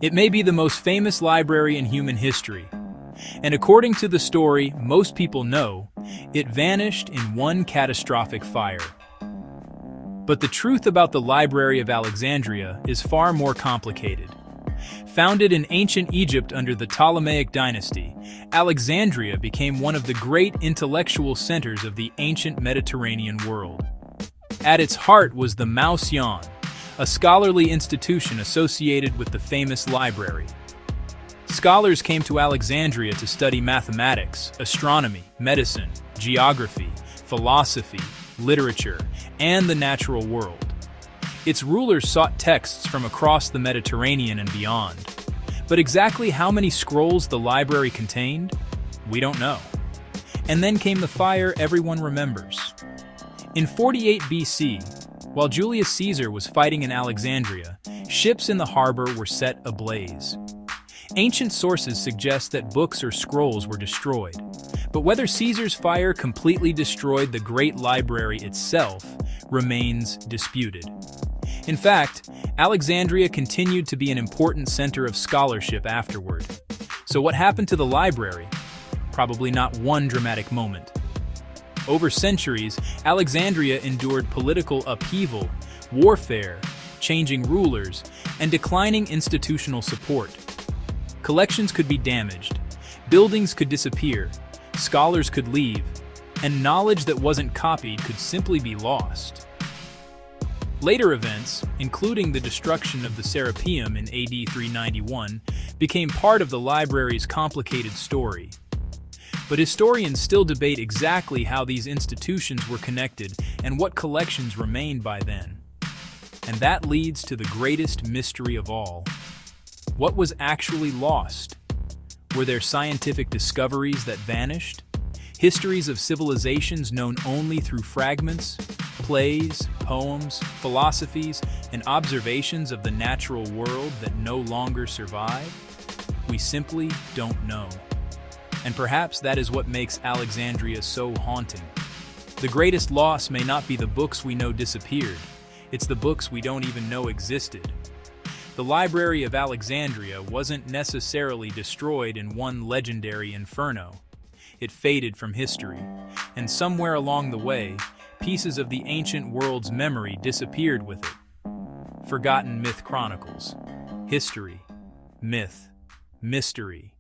It may be the most famous library in human history, and according to the story most people know, it vanished in one catastrophic fire. But the truth about the Library of Alexandria is far more complicated. Founded in ancient Egypt under the Ptolemaic dynasty, Alexandria became one of the great intellectual centers of the ancient Mediterranean world. At its heart was the Museion, a scholarly institution associated with the famous library. Scholars came to Alexandria to study mathematics, astronomy, medicine, geography, philosophy, literature, and the natural world. Its rulers sought texts from across the Mediterranean and beyond. But exactly how many scrolls the library contained? We don't know. And then came the fire everyone remembers. In 48 BC, while Julius Caesar was fighting in Alexandria, ships in the harbor were set ablaze. Ancient sources suggest that books or scrolls were destroyed, but whether Caesar's fire completely destroyed the great library itself remains disputed. In fact, Alexandria continued to be an important center of scholarship afterward. So what happened to the library? Probably not one dramatic moment. Over centuries, Alexandria endured political upheaval, warfare, changing rulers, and declining institutional support. Collections could be damaged, buildings could disappear, scholars could leave, and knowledge that wasn't copied could simply be lost. Later events, including the destruction of the Serapeum in AD 391, became part of the library's complicated story. But historians still debate exactly how these institutions were connected and what collections remained by then. And that leads to the greatest mystery of all. What was actually lost? Were there scientific discoveries that vanished? Histories of civilizations known only through fragments? Plays, poems, philosophies, and observations of the natural world that no longer survive? We simply don't know. And perhaps that is what makes Alexandria so haunting. The greatest loss may not be the books we know disappeared, it's the books we don't even know existed. The Library of Alexandria wasn't necessarily destroyed in one legendary inferno. It faded from history, and somewhere along the way, pieces of the ancient world's memory disappeared with it. Forgotten myth chronicles. History. Myth. Mystery.